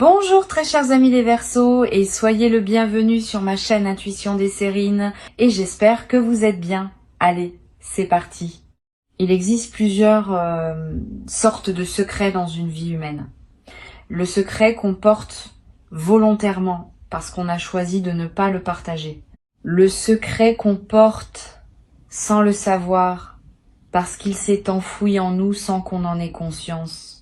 Bonjour très chers amis les Verseaux et soyez le bienvenu sur ma chaîne Intuition des Sérines et j'espère que vous êtes bien. Allez, c'est parti. Il existe plusieurs sortes de secrets dans une vie humaine. Le secret qu'on porte volontairement parce qu'on a choisi de ne pas le partager. Le secret qu'on porte sans le savoir parce qu'il s'est enfoui en nous sans qu'on en ait conscience.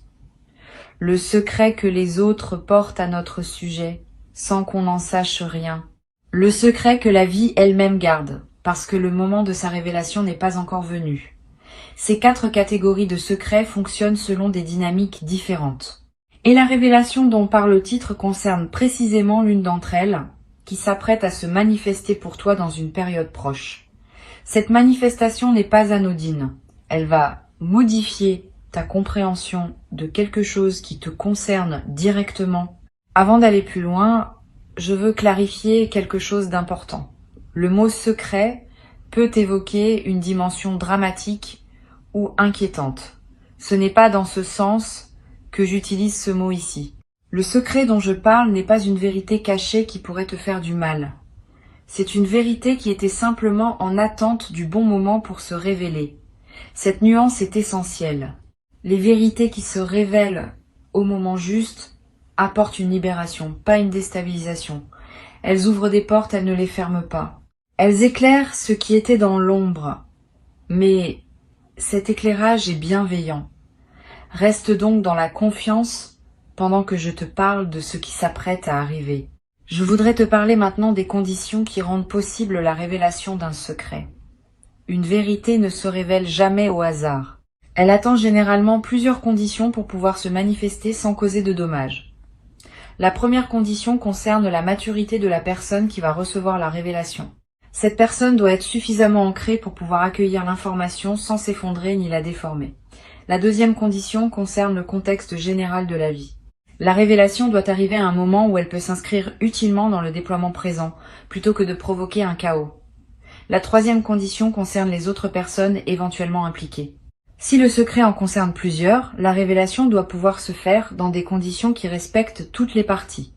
Le secret que les autres portent à notre sujet, sans qu'on n'en sache rien. Le secret que la vie elle-même garde, parce que le moment de sa révélation n'est pas encore venu. Ces 4 catégories de secrets fonctionnent selon des dynamiques différentes. Et la révélation dont parle le titre concerne précisément l'une d'entre elles, qui s'apprête à se manifester pour toi dans une période proche. Cette manifestation n'est pas anodine. Elle va modifier ta compréhension de quelque chose qui te concerne directement. Avant d'aller plus loin, je veux clarifier quelque chose d'important. Le mot secret peut évoquer une dimension dramatique ou inquiétante. Ce n'est pas dans ce sens que j'utilise ce mot ici. Le secret dont je parle n'est pas une vérité cachée qui pourrait te faire du mal. C'est une vérité qui était simplement en attente du bon moment pour se révéler. Cette nuance est essentielle. Les vérités qui se révèlent au moment juste apportent une libération, pas une déstabilisation. Elles ouvrent des portes, elles ne les ferment pas. Elles éclairent ce qui était dans l'ombre, mais cet éclairage est bienveillant. Reste donc dans la confiance pendant que je te parle de ce qui s'apprête à arriver. Je voudrais te parler maintenant des conditions qui rendent possible la révélation d'un secret. Une vérité ne se révèle jamais au hasard. Elle attend généralement plusieurs conditions pour pouvoir se manifester sans causer de dommages. La première condition concerne la maturité de la personne qui va recevoir la révélation. Cette personne doit être suffisamment ancrée pour pouvoir accueillir l'information sans s'effondrer ni la déformer. La deuxième condition concerne le contexte général de la vie. La révélation doit arriver à un moment où elle peut s'inscrire utilement dans le déploiement présent, plutôt que de provoquer un chaos. La troisième condition concerne les autres personnes éventuellement impliquées. Si le secret en concerne plusieurs, la révélation doit pouvoir se faire dans des conditions qui respectent toutes les parties.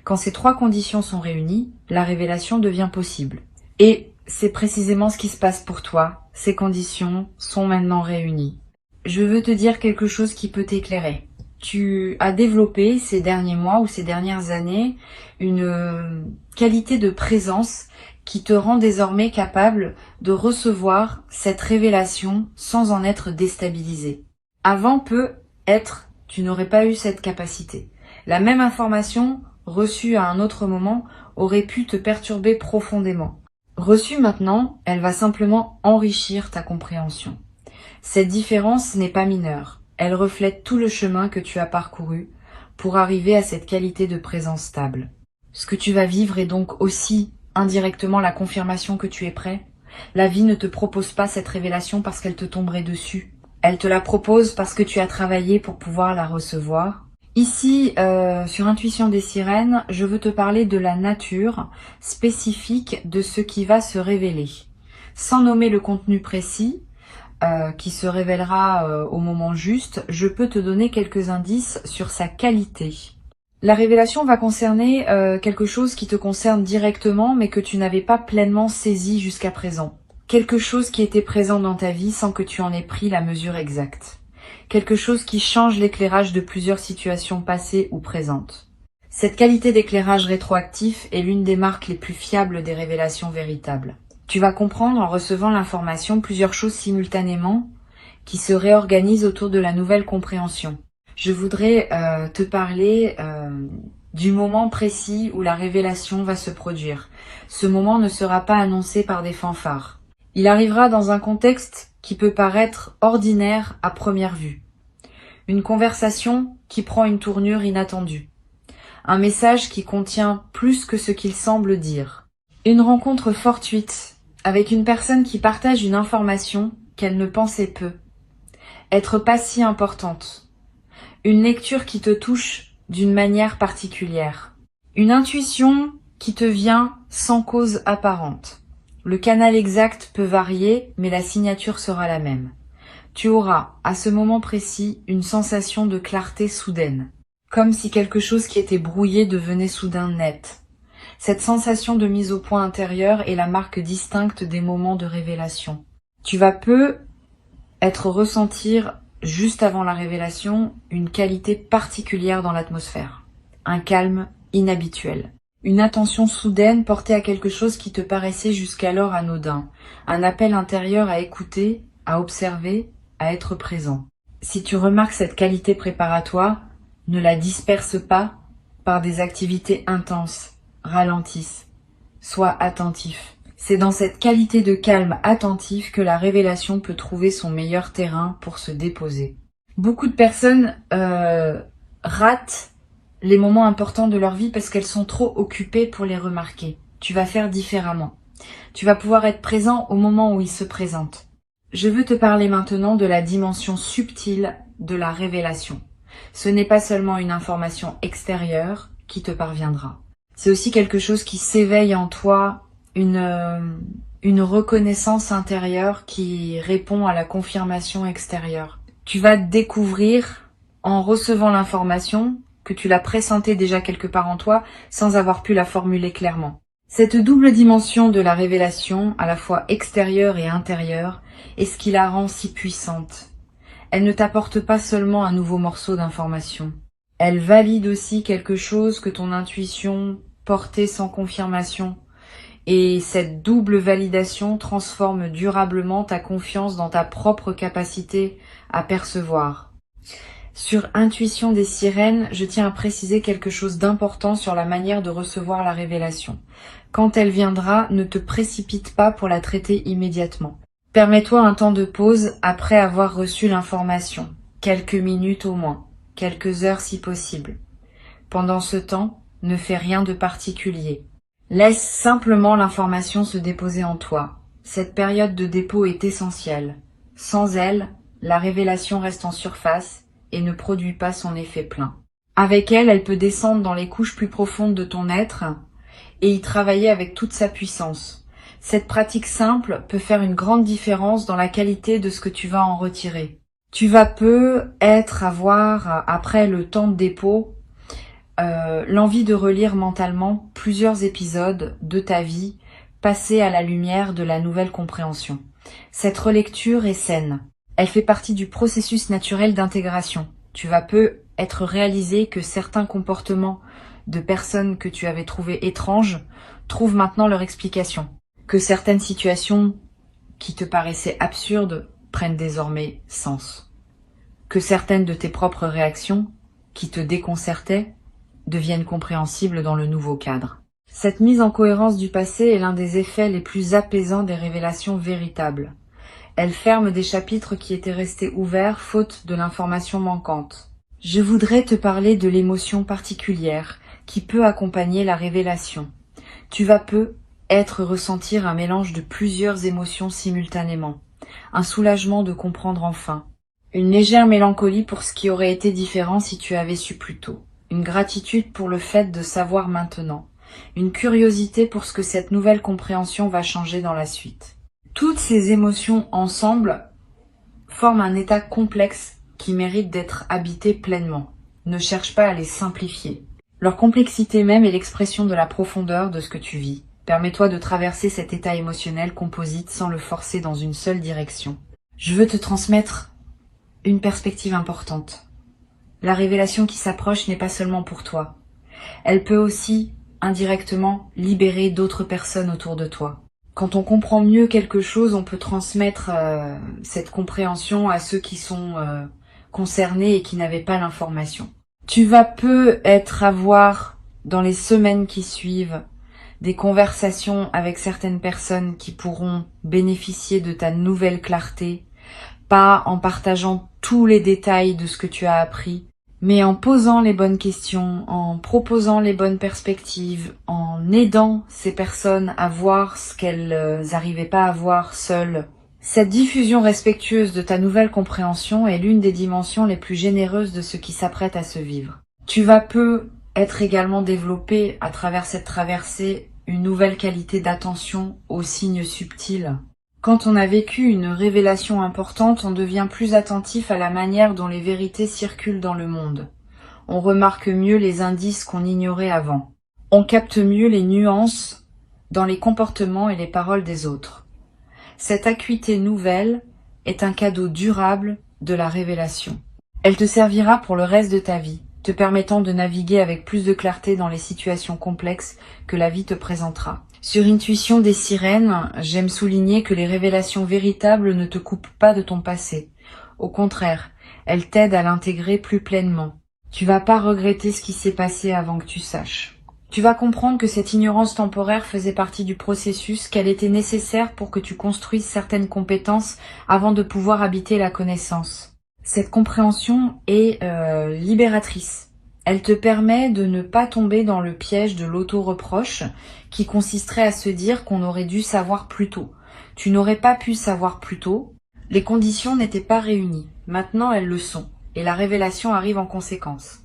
Quand ces 3 conditions sont réunies, la révélation devient possible. Et c'est précisément ce qui se passe pour toi. Ces conditions sont maintenant réunies. Je veux te dire quelque chose qui peut t'éclairer. Tu as développé ces derniers mois ou ces dernières années une qualité de présence qui te rend désormais capable de recevoir cette révélation sans en être déstabilisé. Avant peut-être, tu n'aurais pas eu cette capacité. La même information reçue à un autre moment aurait pu te perturber profondément. Reçue maintenant, elle va simplement enrichir ta compréhension. Cette différence n'est pas mineure. Elle reflète tout le chemin que tu as parcouru pour arriver à cette qualité de présence stable. Ce que tu vas vivre est donc aussi indirectement la confirmation que tu es prêt. La vie ne te propose pas cette révélation parce qu'elle te tomberait dessus. Elle te la propose parce que tu as travaillé pour pouvoir la recevoir. Ici, sur Intuition des Sirènes, je veux te parler de la nature spécifique de ce qui va se révéler. Sans nommer le contenu précis, qui se révélera au moment juste, je peux te donner quelques indices sur sa qualité. La révélation va concerner quelque chose qui te concerne directement, mais que tu n'avais pas pleinement saisi jusqu'à présent. Quelque chose qui était présent dans ta vie sans que tu en aies pris la mesure exacte. Quelque chose qui change l'éclairage de plusieurs situations passées ou présentes. Cette qualité d'éclairage rétroactif est l'une des marques les plus fiables des révélations véritables. Tu vas comprendre en recevant l'information plusieurs choses simultanément qui se réorganisent autour de la nouvelle compréhension. Je voudrais te parler du moment précis où la révélation va se produire. Ce moment ne sera pas annoncé par des fanfares. Il arrivera dans un contexte qui peut paraître ordinaire à première vue. Une conversation qui prend une tournure inattendue. Un message qui contient plus que ce qu'il semble dire. Une rencontre fortuite avec une personne qui partage une information qu'elle ne pensait peu. Être pas si importante. Une lecture qui te touche d'une manière particulière. Une intuition qui te vient sans cause apparente. Le canal exact peut varier, mais la signature sera la même. Tu auras, à ce moment précis, une sensation de clarté soudaine. comme si quelque chose qui était brouillé devenait soudain net. Cette sensation de mise au point intérieure est la marque distincte des moments de révélation. Tu vas ressentir, juste avant la révélation, une qualité particulière dans l'atmosphère. Un calme inhabituel. Une attention soudaine portée à quelque chose qui te paraissait jusqu'alors anodin. Un appel intérieur à écouter, à observer, à être présent. Si tu remarques cette qualité préparatoire, ne la disperse pas par des activités intenses. Ralentisse. Sois attentif. C'est dans cette qualité de calme attentif que la révélation peut trouver son meilleur terrain pour se déposer. Beaucoup de personnes ratent les moments importants de leur vie parce qu'elles sont trop occupées pour les remarquer. Tu vas faire différemment. Tu vas pouvoir être présent au moment où ils se présentent. Je veux te parler maintenant de la dimension subtile de la révélation. Ce n'est pas seulement une information extérieure qui te parviendra. C'est aussi quelque chose qui s'éveille en toi, une reconnaissance intérieure qui répond à la confirmation extérieure. Tu vas découvrir, en recevant l'information, que tu l'as pressentée déjà quelque part en toi, sans avoir pu la formuler clairement. Cette double dimension de la révélation, à la fois extérieure et intérieure, est ce qui la rend si puissante. Elle ne t'apporte pas seulement un nouveau morceau d'information. Elle valide aussi quelque chose que ton intuition portait sans confirmation. Et cette double validation transforme durablement ta confiance dans ta propre capacité à percevoir. Sur Intuition des sirènes, je tiens à préciser quelque chose d'important sur la manière de recevoir la révélation. Quand elle viendra, ne te précipite pas pour la traiter immédiatement. Permets-toi un temps de pause après avoir reçu l'information, quelques minutes au moins, quelques heures si possible. Pendant ce temps, ne fais rien de particulier. Laisse simplement l'information se déposer en toi. Cette période de dépôt est essentielle. Sans elle, la révélation reste en surface et ne produit pas son effet plein. Avec elle, elle peut descendre dans les couches plus profondes de ton être et y travailler avec toute sa puissance. Cette pratique simple peut faire une grande différence dans la qualité de ce que tu vas en retirer. Tu vas avoir, après le temps de dépôt, l'envie de relire mentalement plusieurs épisodes de ta vie passés à la lumière de la nouvelle compréhension. Cette relecture est saine. Elle fait partie du processus naturel d'intégration. Tu vas être réalisé que certains comportements de personnes que tu avais trouvées étranges trouvent maintenant leur explication. Que certaines situations qui te paraissaient absurdes prennent désormais sens. Que certaines de tes propres réactions, qui te déconcertaient, deviennent compréhensibles dans le nouveau cadre. Cette mise en cohérence du passé est l'un des effets les plus apaisants des révélations véritables. Elle ferme des chapitres qui étaient restés ouverts faute de l'information manquante. Je voudrais te parler de l'émotion particulière qui peut accompagner la révélation. Tu vas ressentir un mélange de plusieurs émotions simultanément. Un soulagement de comprendre enfin. Une légère mélancolie pour ce qui aurait été différent si tu avais su plus tôt. Une gratitude pour le fait de savoir maintenant. Une curiosité pour ce que cette nouvelle compréhension va changer dans la suite. Toutes ces émotions ensemble forment un état complexe qui mérite d'être habité pleinement. Ne cherche pas à les simplifier. Leur complexité même est l'expression de la profondeur de ce que tu vis. Permets-toi de traverser cet état émotionnel composite sans le forcer dans une seule direction. Je veux te transmettre une perspective importante. La révélation qui s'approche n'est pas seulement pour toi. Elle peut aussi, indirectement, libérer d'autres personnes autour de toi. Quand on comprend mieux quelque chose, on peut transmettre cette compréhension à ceux qui sont concernés et qui n'avaient pas l'information. Tu vas avoir, dans les semaines qui suivent, des conversations avec certaines personnes qui pourront bénéficier de ta nouvelle clarté, pas en partageant tous les détails de ce que tu as appris, mais en posant les bonnes questions, en proposant les bonnes perspectives, en aidant ces personnes à voir ce qu'elles n'arrivaient pas à voir seules. Cette diffusion respectueuse de ta nouvelle compréhension est l'une des dimensions les plus généreuses de ce qui s'apprête à se vivre. Tu vas être également développé à travers cette traversée une nouvelle qualité d'attention aux signes subtils. Quand on a vécu une révélation importante, on devient plus attentif à la manière dont les vérités circulent dans le monde. On remarque mieux les indices qu'on ignorait avant. On capte mieux les nuances dans les comportements et les paroles des autres. Cette acuité nouvelle est un cadeau durable de la révélation. Elle te servira pour le reste de ta vie, te permettant de naviguer avec plus de clarté dans les situations complexes que la vie te présentera. Sur Intuition des sirènes, j'aime souligner que les révélations véritables ne te coupent pas de ton passé. Au contraire, elles t'aident à l'intégrer plus pleinement. Tu vas pas regretter ce qui s'est passé avant que tu saches. Tu vas comprendre que cette ignorance temporaire faisait partie du processus, qu'elle était nécessaire pour que tu construises certaines compétences avant de pouvoir habiter la connaissance. Cette compréhension est libératrice. Elle te permet de ne pas tomber dans le piège de l'auto-reproche qui consisterait à se dire qu'on aurait dû savoir plus tôt. Tu n'aurais pas pu savoir plus tôt. Les conditions n'étaient pas réunies. Maintenant, elles le sont. Et la révélation arrive en conséquence.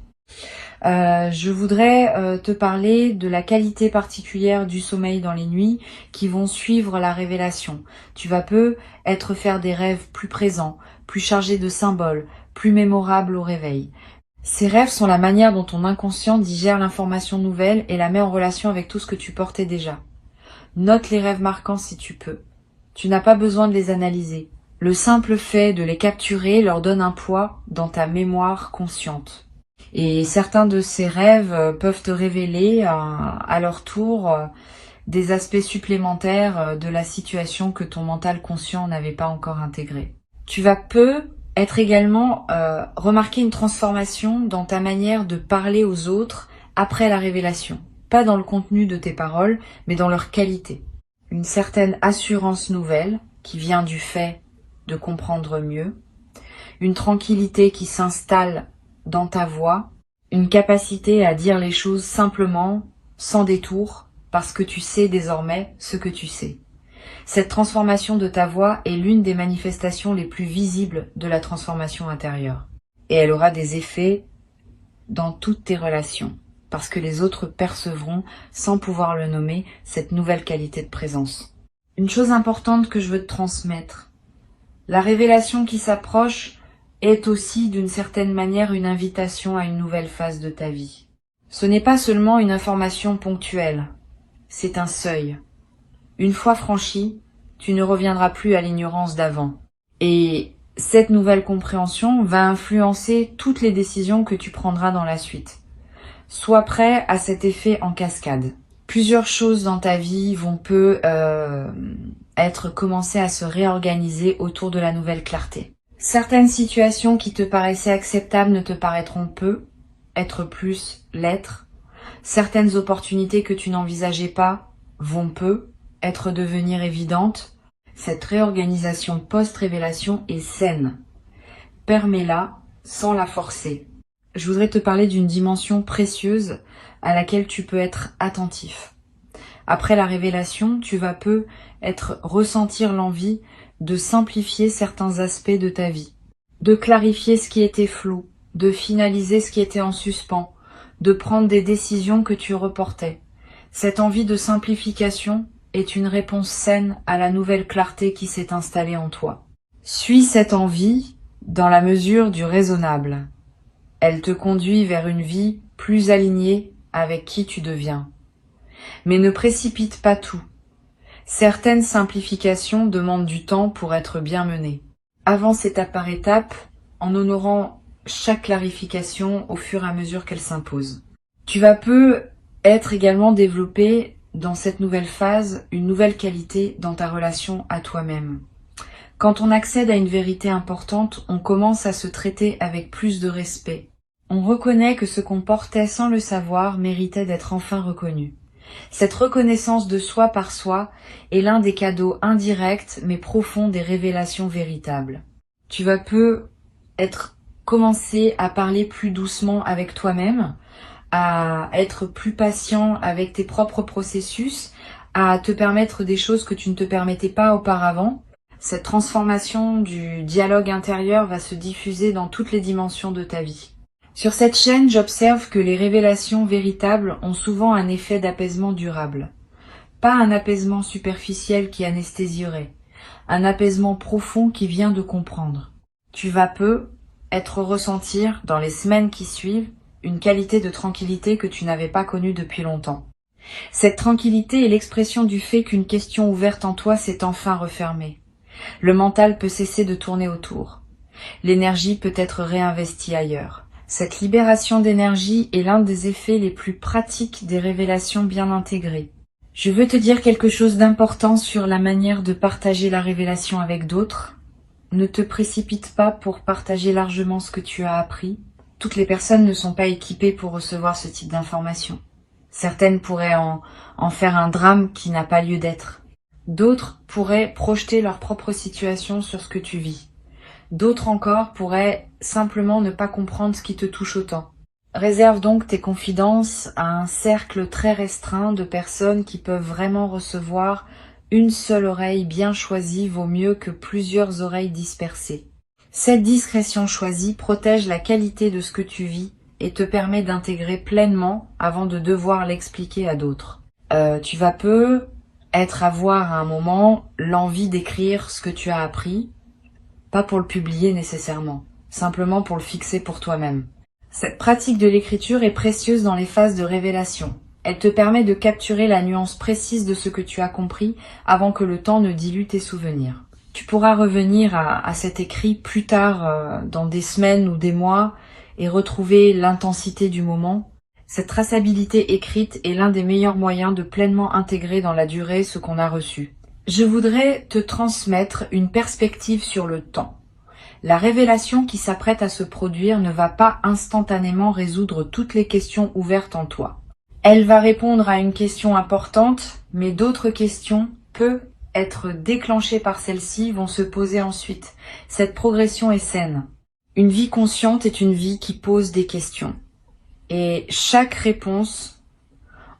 Je voudrais te parler de la qualité particulière du sommeil dans les nuits qui vont suivre la révélation. Tu vas faire des rêves plus présents, plus chargés de symboles, plus mémorables au réveil. Ces rêves sont la manière dont ton inconscient digère l'information nouvelle et la met en relation avec tout ce que tu portais déjà. Note les rêves marquants si tu peux. Tu n'as pas besoin de les analyser. Le simple fait de les capturer leur donne un poids dans ta mémoire consciente. Et certains de ces rêves peuvent te révéler à leur tour des aspects supplémentaires de la situation que ton mental conscient n'avait pas encore intégré. Tu vas être également remarquer une transformation dans ta manière de parler aux autres après la révélation. Pas dans le contenu de tes paroles, mais dans leur qualité. Une certaine assurance nouvelle qui vient du fait de comprendre mieux. Une tranquillité qui s'installe dans ta voix. Une capacité à dire les choses simplement, sans détour, parce que tu sais désormais ce que tu sais. Cette transformation de ta voix est l'une des manifestations les plus visibles de la transformation intérieure. Et elle aura des effets dans toutes tes relations, parce que les autres percevront, sans pouvoir le nommer, cette nouvelle qualité de présence. Une chose importante que je veux te transmettre, la révélation qui s'approche est aussi d'une certaine manière une invitation à une nouvelle phase de ta vie. Ce n'est pas seulement une information ponctuelle, c'est un seuil. Une fois franchi, tu ne reviendras plus à l'ignorance d'avant. Et cette nouvelle compréhension va influencer toutes les décisions que tu prendras dans la suite. Sois prêt à cet effet en cascade. Plusieurs choses dans ta vie vont être commencées à se réorganiser autour de la nouvelle clarté. Certaines situations qui te paraissaient acceptables ne te paraîtront être plus, l'être. Certaines opportunités que tu n'envisageais pas vont devenir évidentes. Cette réorganisation post-révélation est saine. Permets-la sans la forcer. Je voudrais te parler d'une dimension précieuse à laquelle tu peux être attentif. Après la révélation, tu vas ressentir l'envie de simplifier certains aspects de ta vie, de clarifier ce qui était flou, de finaliser ce qui était en suspens, de prendre des décisions que tu reportais. Cette envie de simplification est une réponse saine à la nouvelle clarté qui s'est installée en toi. Suis cette envie dans la mesure du raisonnable. Elle te conduit vers une vie plus alignée avec qui tu deviens. Mais ne précipite pas tout. Certaines simplifications demandent du temps pour être bien menées. Avance étape par étape en honorant chaque clarification au fur et à mesure qu'elle s'impose. Tu vas être également développé dans cette nouvelle phase une nouvelle qualité dans ta relation à toi-même. Quand on accède à une vérité importante, on commence à se traiter avec plus de respect. On reconnaît que ce qu'on portait sans le savoir méritait d'être enfin reconnu. Cette reconnaissance de soi par soi est l'un des cadeaux indirects mais profonds des révélations véritables. Tu vas commencer à parler plus doucement avec toi-même, à être plus patient avec tes propres processus, à te permettre des choses que tu ne te permettais pas auparavant. Cette transformation du dialogue intérieur va se diffuser dans toutes les dimensions de ta vie. Sur cette chaîne, j'observe que les révélations véritables ont souvent un effet d'apaisement durable. Pas un apaisement superficiel qui anesthésierait, un apaisement profond qui vient de comprendre. Tu vas ressentir, dans les semaines qui suivent, une qualité de tranquillité que tu n'avais pas connue depuis longtemps. Cette tranquillité est l'expression du fait qu'une question ouverte en toi s'est enfin refermée. Le mental peut cesser de tourner autour. L'énergie peut être réinvestie ailleurs. Cette libération d'énergie est l'un des effets les plus pratiques des révélations bien intégrées. Je veux te dire quelque chose d'important sur la manière de partager la révélation avec d'autres. Ne te précipite pas pour partager largement ce que tu as appris. Toutes les personnes ne sont pas équipées pour recevoir ce type d'informations. Certaines pourraient en faire un drame qui n'a pas lieu d'être. D'autres pourraient projeter leur propre situation sur ce que tu vis. D'autres encore pourraient simplement ne pas comprendre ce qui te touche autant. Réserve donc tes confidences à un cercle très restreint de personnes qui peuvent vraiment recevoir. Une seule oreille bien choisie vaut mieux que plusieurs oreilles dispersées. Cette discrétion choisie protège la qualité de ce que tu vis et te permet d'intégrer pleinement avant de devoir l'expliquer à d'autres. Tu vas avoir à un moment l'envie d'écrire ce que tu as appris, pas pour le publier nécessairement, simplement pour le fixer pour toi-même. Cette pratique de l'écriture est précieuse dans les phases de révélation. Elle te permet de capturer la nuance précise de ce que tu as compris avant que le temps ne dilue tes souvenirs. Tu pourras revenir à cet écrit plus tard, dans des semaines ou des mois, et retrouver l'intensité du moment. Cette traçabilité écrite est l'un des meilleurs moyens de pleinement intégrer dans la durée ce qu'on a reçu. Je voudrais te transmettre une perspective sur le temps. La révélation qui s'apprête à se produire ne va pas instantanément résoudre toutes les questions ouvertes en toi. Elle va répondre à une question importante, mais d'autres questions, peu être déclenchées par celle-ci, vont se poser ensuite. Cette progression est saine. Une vie consciente est une vie qui pose des questions. Et chaque réponse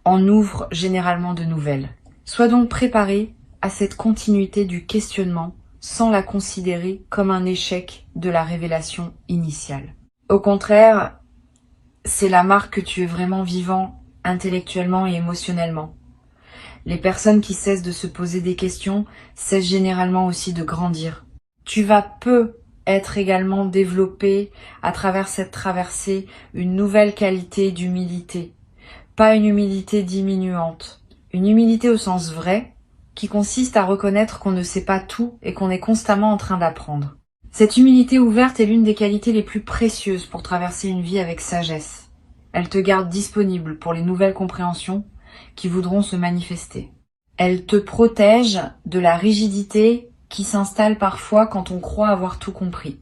en ouvre généralement de nouvelles. Sois donc préparé à cette continuité du questionnement sans la considérer comme un échec de la révélation initiale. Au contraire, c'est la marque que tu es vraiment vivant intellectuellement et émotionnellement. Les personnes qui cessent de se poser des questions cessent généralement aussi de grandir. Tu vas être également développé à travers cette traversée une nouvelle qualité d'humilité. Pas une humilité diminuante, une humilité au sens vrai, qui consiste à reconnaître qu'on ne sait pas tout et qu'on est constamment en train d'apprendre. Cette humilité ouverte est l'une des qualités les plus précieuses pour traverser une vie avec sagesse. Elle te garde disponible pour les nouvelles compréhensions qui voudront se manifester. Elle te protège de la rigidité qui s'installe parfois quand on croit avoir tout compris.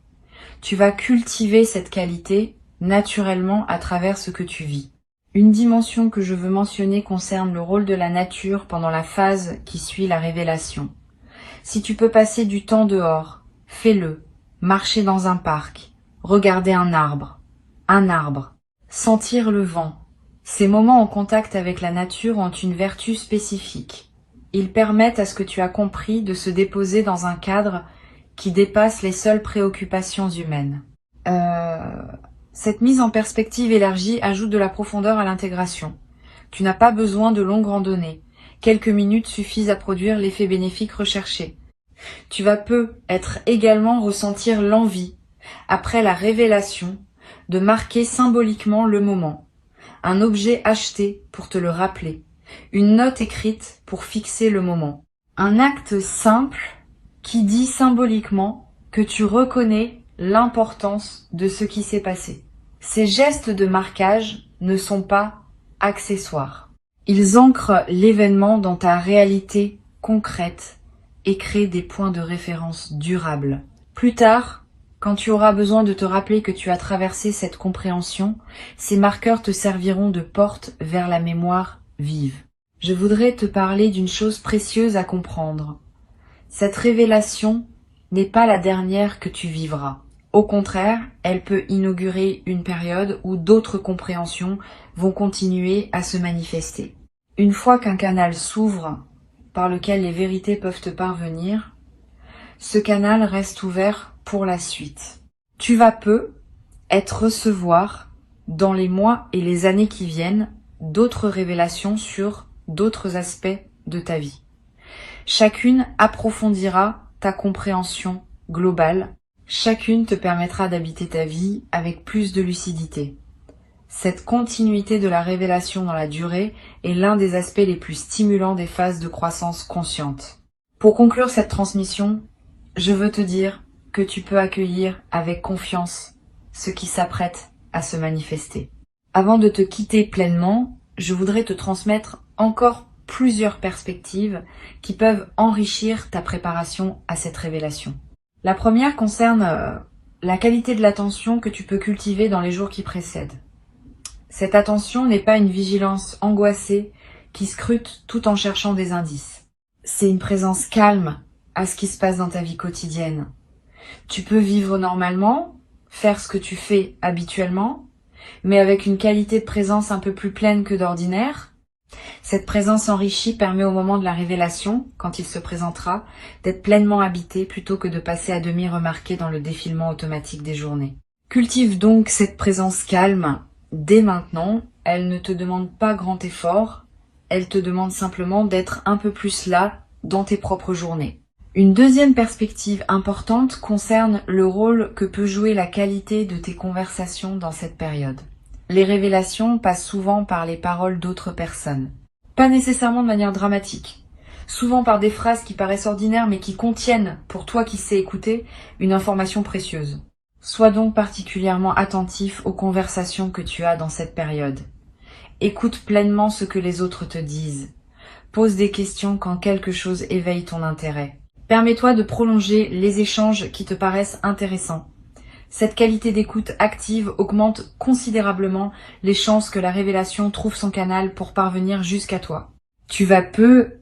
Tu vas cultiver cette qualité naturellement à travers ce que tu vis. Une dimension que je veux mentionner concerne le rôle de la nature pendant la phase qui suit la révélation. Si tu peux passer du temps dehors, fais-le. Marcher dans un parc, regarder un arbre, sentir le vent. Ces moments en contact avec la nature ont une vertu spécifique. Ils permettent à ce que tu as compris de se déposer dans un cadre qui dépasse les seules préoccupations humaines. Cette mise en perspective élargie ajoute de la profondeur à l'intégration. Tu n'as pas besoin de longues randonnées. Quelques minutes suffisent à produire l'effet bénéfique recherché. Tu vas être également ressentir l'envie, après la révélation, de marquer symboliquement le moment. Un objet acheté pour te le rappeler. Une note écrite pour fixer le moment. Un acte simple qui dit symboliquement que tu reconnais l'importance de ce qui s'est passé. Ces gestes de marquage ne sont pas accessoires. Ils ancrent l'événement dans ta réalité concrète et créent des points de référence durables. Plus tard, quand tu auras besoin de te rappeler que tu as traversé cette compréhension, ces marqueurs te serviront de porte vers la mémoire vive. Je voudrais te parler d'une chose précieuse à comprendre. Cette révélation n'est pas la dernière que tu vivras. Au contraire, elle peut inaugurer une période où d'autres compréhensions vont continuer à se manifester. Une fois qu'un canal s'ouvre par lequel les vérités peuvent te parvenir, ce canal reste ouvert pour la suite. Tu vas recevoir, dans les mois et les années qui viennent, d'autres révélations sur d'autres aspects de ta vie. Chacune approfondira ta compréhension globale. Chacune te permettra d'habiter ta vie avec plus de lucidité. Cette continuité de la révélation dans la durée est l'un des aspects les plus stimulants des phases de croissance consciente. Pour conclure cette transmission, je veux te dire que tu peux accueillir avec confiance ce qui s'apprête à se manifester. Avant de te quitter pleinement, je voudrais te transmettre encore plusieurs perspectives qui peuvent enrichir ta préparation à cette révélation. La première concerne la qualité de l'attention que tu peux cultiver dans les jours qui précèdent. Cette attention n'est pas une vigilance angoissée qui scrute tout en cherchant des indices. C'est une présence calme à ce qui se passe dans ta vie quotidienne. Tu peux vivre normalement, faire ce que tu fais habituellement, mais avec une qualité de présence un peu plus pleine que d'ordinaire. Cette présence enrichie permet au moment de la révélation, quand il se présentera, d'être pleinement habité plutôt que de passer à demi remarqué dans le défilement automatique des journées. Cultive donc cette présence calme dès maintenant. Elle ne te demande pas grand effort, elle te demande simplement d'être un peu plus là dans tes propres journées. Une deuxième perspective importante concerne le rôle que peut jouer la qualité de tes conversations dans cette période. Les révélations passent souvent par les paroles d'autres personnes. Pas nécessairement de manière dramatique. Souvent par des phrases qui paraissent ordinaires mais qui contiennent, pour toi qui sais écouter, une information précieuse. Sois donc particulièrement attentif aux conversations que tu as dans cette période. Écoute pleinement ce que les autres te disent. Pose des questions quand quelque chose éveille ton intérêt. Permets-toi de prolonger les échanges qui te paraissent intéressants. Cette qualité d'écoute active augmente considérablement les chances que la révélation trouve son canal pour parvenir jusqu'à toi. Tu vas peu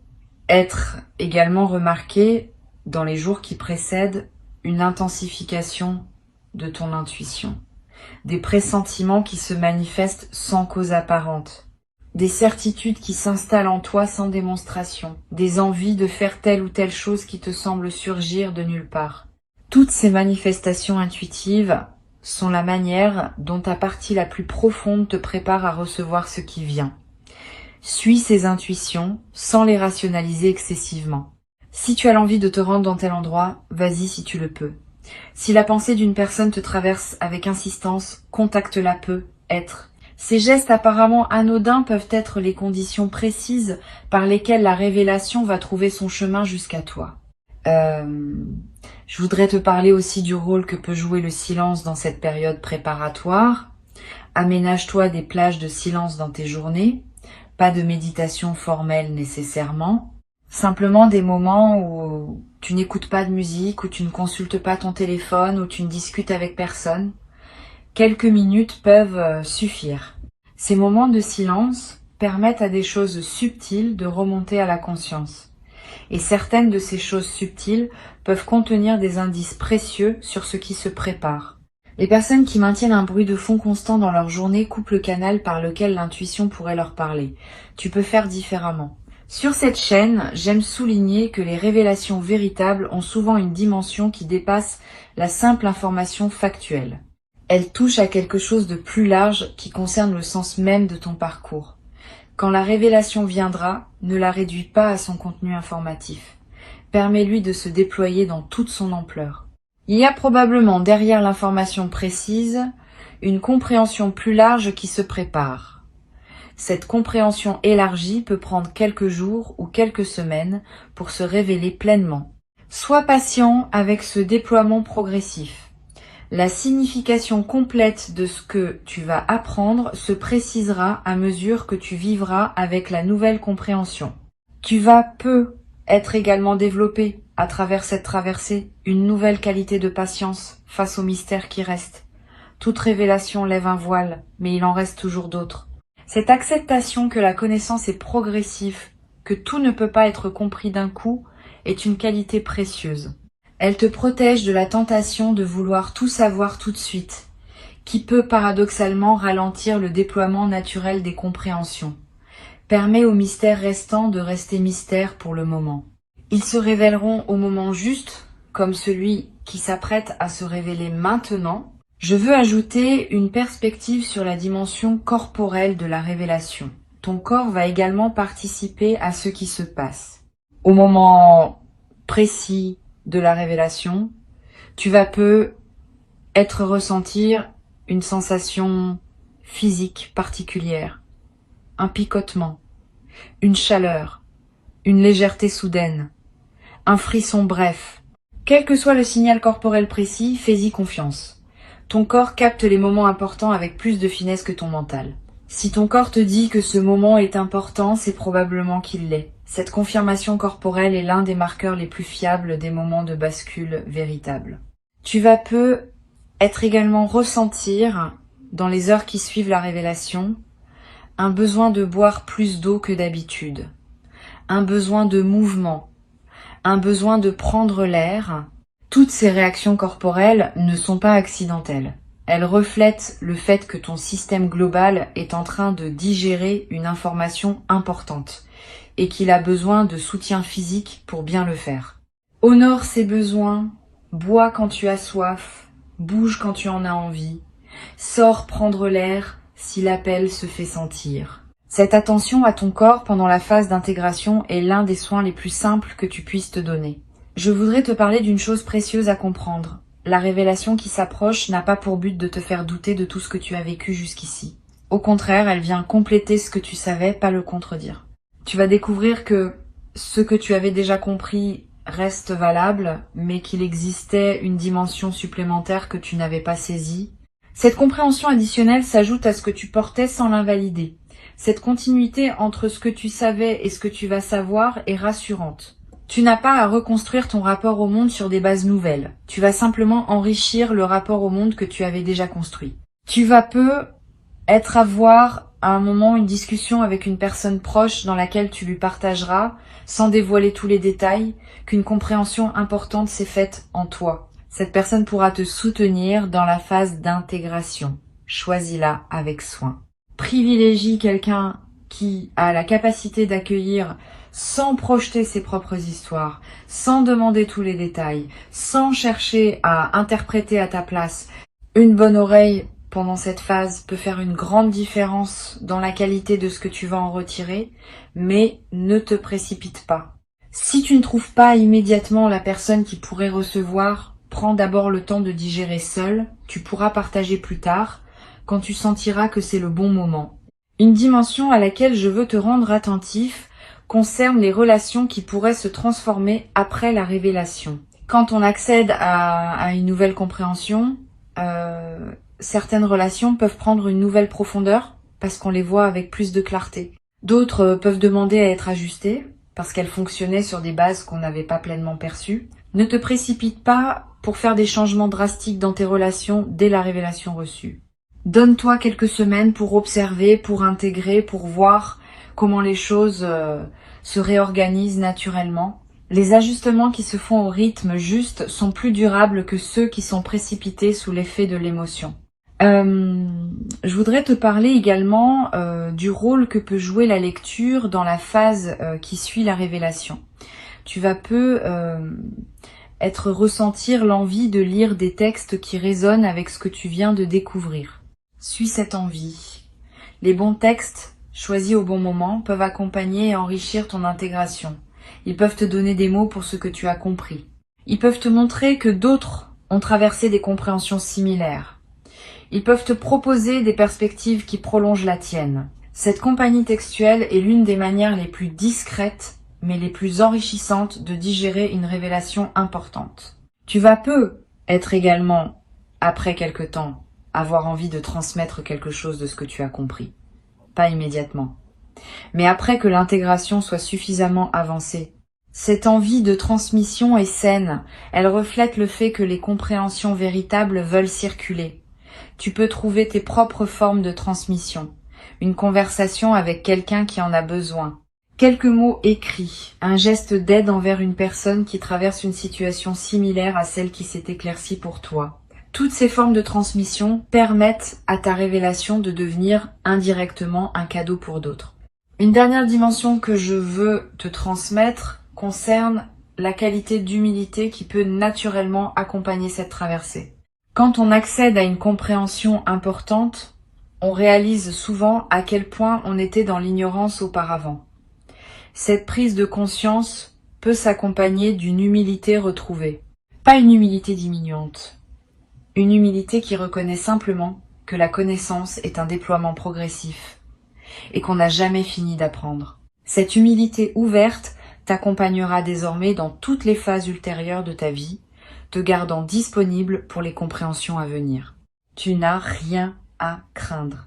être également remarqué dans les jours qui précèdent une intensification de ton intuition, des pressentiments qui se manifestent sans cause apparente, des certitudes qui s'installent en toi sans démonstration, des envies de faire telle ou telle chose qui te semblent surgir de nulle part. Toutes ces manifestations intuitives sont la manière dont ta partie la plus profonde te prépare à recevoir ce qui vient. Suis ces intuitions sans les rationaliser excessivement. Si tu as l'envie de te rendre dans tel endroit, vas-y si tu le peux. Si la pensée d'une personne te traverse avec insistance, contacte-la peu, être. Ces gestes apparemment anodins peuvent être les conditions précises par lesquelles la révélation va trouver son chemin jusqu'à toi. Je voudrais te parler aussi du rôle que peut jouer le silence dans cette période préparatoire. Aménage-toi des plages de silence dans tes journées, pas de méditation formelle nécessairement, simplement des moments où tu n'écoutes pas de musique, où tu ne consultes pas ton téléphone, où tu ne discutes avec personne. Quelques minutes peuvent suffire. Ces moments de silence permettent à des choses subtiles de remonter à la conscience. Et certaines de ces choses subtiles peuvent contenir des indices précieux sur ce qui se prépare. Les personnes qui maintiennent un bruit de fond constant dans leur journée coupent le canal par lequel l'intuition pourrait leur parler. Tu peux faire différemment. Sur cette chaîne, j'aime souligner que les révélations véritables ont souvent une dimension qui dépasse la simple information factuelle. Elles touchent à quelque chose de plus large qui concerne le sens même de ton parcours. Quand la révélation viendra, ne la réduis pas à son contenu informatif. Permets-lui de se déployer dans toute son ampleur. Il y a probablement derrière l'information précise une compréhension plus large qui se prépare. Cette compréhension élargie peut prendre quelques jours ou quelques semaines pour se révéler pleinement. Sois patient avec ce déploiement progressif. La signification complète de ce que tu vas apprendre se précisera à mesure que tu vivras avec la nouvelle compréhension. Tu vas peu être également développé à travers cette traversée une nouvelle qualité de patience face aux mystères qui restent. Toute révélation lève un voile, mais il en reste toujours d'autres. Cette acceptation que la connaissance est progressive, que tout ne peut pas être compris d'un coup, est une qualité précieuse. Elle te protège de la tentation de vouloir tout savoir tout de suite, qui peut paradoxalement ralentir le déploiement naturel des compréhensions. Permet aux mystères restants de rester mystères pour le moment. Ils se révéleront au moment juste, comme celui qui s'apprête à se révéler maintenant. Je veux ajouter une perspective sur la dimension corporelle de la révélation. Ton corps va également participer à ce qui se passe. Au moment précis de la révélation, tu vas peu ressentir une sensation physique particulière, un picotement, une chaleur, une légèreté soudaine, un frisson bref. Quel que soit le signal corporel précis, fais-y confiance. Ton corps capte les moments importants avec plus de finesse que ton mental. Si ton corps te dit que ce moment est important, c'est probablement qu'il l'est. Cette confirmation corporelle est l'un des marqueurs les plus fiables des moments de bascule véritable. Tu vas peu être également ressentir, dans les heures qui suivent la révélation, un besoin de boire plus d'eau que d'habitude, un besoin de mouvement, un besoin de prendre l'air. Toutes ces réactions corporelles ne sont pas accidentelles. Elles reflètent le fait que ton système global est en train de digérer une information importante et qu'il a besoin de soutien physique pour bien le faire. Honore ses besoins, bois quand tu as soif, bouge quand tu en as envie, sors prendre l'air si l'appel se fait sentir. Cette attention à ton corps pendant la phase d'intégration est l'un des soins les plus simples que tu puisses te donner. Je voudrais te parler d'une chose précieuse à comprendre. La révélation qui s'approche n'a pas pour but de te faire douter de tout ce que tu as vécu jusqu'ici. Au contraire, elle vient compléter ce que tu savais, pas le contredire. Tu vas découvrir que ce que tu avais déjà compris reste valable, mais qu'il existait une dimension supplémentaire que tu n'avais pas saisie. Cette compréhension additionnelle s'ajoute à ce que tu portais sans l'invalider. Cette continuité entre ce que tu savais et ce que tu vas savoir est rassurante. Tu n'as pas à reconstruire ton rapport au monde sur des bases nouvelles. Tu vas simplement enrichir le rapport au monde que tu avais déjà construit. Tu vas peu être à voir à un moment une discussion avec une personne proche dans laquelle tu lui partageras, sans dévoiler tous les détails, qu'une compréhension importante s'est faite en toi. Cette personne pourra te soutenir dans la phase d'intégration. Choisis-la avec soin. Privilégie quelqu'un qui a la capacité d'accueillir sans projeter ses propres histoires, sans demander tous les détails, sans chercher à interpréter à ta place. Une bonne oreille pendant cette phase peut faire une grande différence dans la qualité de ce que tu vas en retirer, mais ne te précipite pas. Si tu ne trouves pas immédiatement la personne qui pourrait recevoir, prends d'abord le temps de digérer seul, tu pourras partager plus tard, quand tu sentiras que c'est le bon moment. Une dimension à laquelle je veux te rendre attentif concerne les relations qui pourraient se transformer après la révélation. Quand on accède à une nouvelle compréhension, certaines relations peuvent prendre une nouvelle profondeur parce qu'on les voit avec plus de clarté. D'autres peuvent demander à être ajustées parce qu'elles fonctionnaient sur des bases qu'on n'avait pas pleinement perçues. Ne te précipite pas pour faire des changements drastiques dans tes relations dès la révélation reçue. Donne-toi quelques semaines pour observer, pour intégrer, pour voir comment les choses se réorganisent naturellement. Les ajustements qui se font au rythme juste sont plus durables que ceux qui sont précipités sous l'effet de l'émotion. Je voudrais te parler également du rôle que peut jouer la lecture dans la phase qui suit la révélation. Tu vas peu ressentir l'envie de lire des textes qui résonnent avec ce que tu viens de découvrir. Suis cette envie. Les bons textes, choisis au bon moment, peuvent accompagner et enrichir ton intégration. Ils peuvent te donner des mots pour ce que tu as compris. Ils peuvent te montrer que d'autres ont traversé des compréhensions similaires. Ils peuvent te proposer des perspectives qui prolongent la tienne. Cette compagnie textuelle est l'une des manières les plus discrètes, mais les plus enrichissantes de digérer une révélation importante. Tu vas peu être également, après quelque temps, avoir envie de transmettre quelque chose de ce que tu as compris. Pas immédiatement. Mais après que l'intégration soit suffisamment avancée, cette envie de transmission est saine. Elle reflète le fait que les compréhensions véritables veulent circuler. Tu peux trouver tes propres formes de transmission. Une conversation avec quelqu'un qui en a besoin. Quelques mots écrits. Un geste d'aide envers une personne qui traverse une situation similaire à celle qui s'est éclaircie pour toi. Toutes ces formes de transmission permettent à ta révélation de devenir indirectement un cadeau pour d'autres. Une dernière dimension que je veux te transmettre concerne la qualité d'humilité qui peut naturellement accompagner cette traversée. Quand on accède à une compréhension importante, on réalise souvent à quel point on était dans l'ignorance auparavant. Cette prise de conscience peut s'accompagner d'une humilité retrouvée. Pas une humilité diminuante. Une humilité qui reconnaît simplement que la connaissance est un déploiement progressif et qu'on n'a jamais fini d'apprendre. Cette humilité ouverte t'accompagnera désormais dans toutes les phases ultérieures de ta vie, te gardant disponible pour les compréhensions à venir. Tu n'as rien à craindre.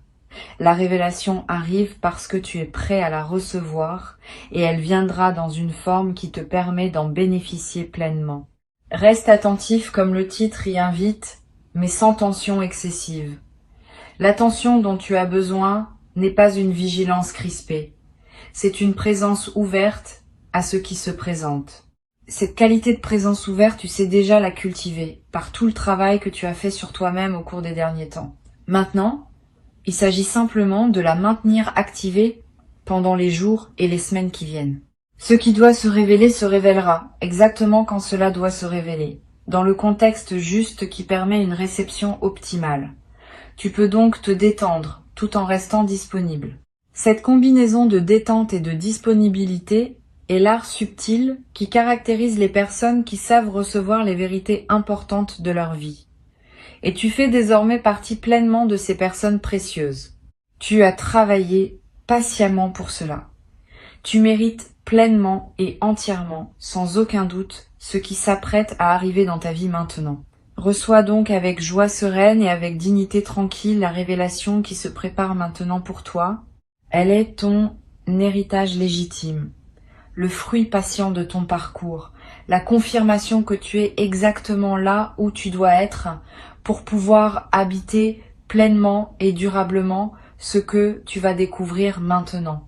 La révélation arrive parce que tu es prêt à la recevoir et elle viendra dans une forme qui te permet d'en bénéficier pleinement. Reste attentif comme le titre y invite, mais sans tension excessive. L'attention dont tu as besoin n'est pas une vigilance crispée. C'est une présence ouverte à ce qui se présente. Cette qualité de présence ouverte, tu sais déjà la cultiver par tout le travail que tu as fait sur toi-même au cours des derniers temps. Maintenant, il s'agit simplement de la maintenir activée pendant les jours et les semaines qui viennent. Ce qui doit se révéler se révélera, exactement quand cela doit se révéler, dans le contexte juste qui permet une réception optimale. Tu peux donc te détendre tout en restant disponible. Cette combinaison de détente et de disponibilité est l'art subtil qui caractérise les personnes qui savent recevoir les vérités importantes de leur vie. Et tu fais désormais partie pleinement de ces personnes précieuses. Tu as travaillé patiemment pour cela. Tu mérites pleinement et entièrement, sans aucun doute, ce qui s'apprête à arriver dans ta vie maintenant. Reçois donc avec joie sereine et avec dignité tranquille la révélation qui se prépare maintenant pour toi. Elle est ton héritage légitime, le fruit patient de ton parcours, la confirmation que tu es exactement là où tu dois être pour pouvoir habiter pleinement et durablement ce que tu vas découvrir maintenant.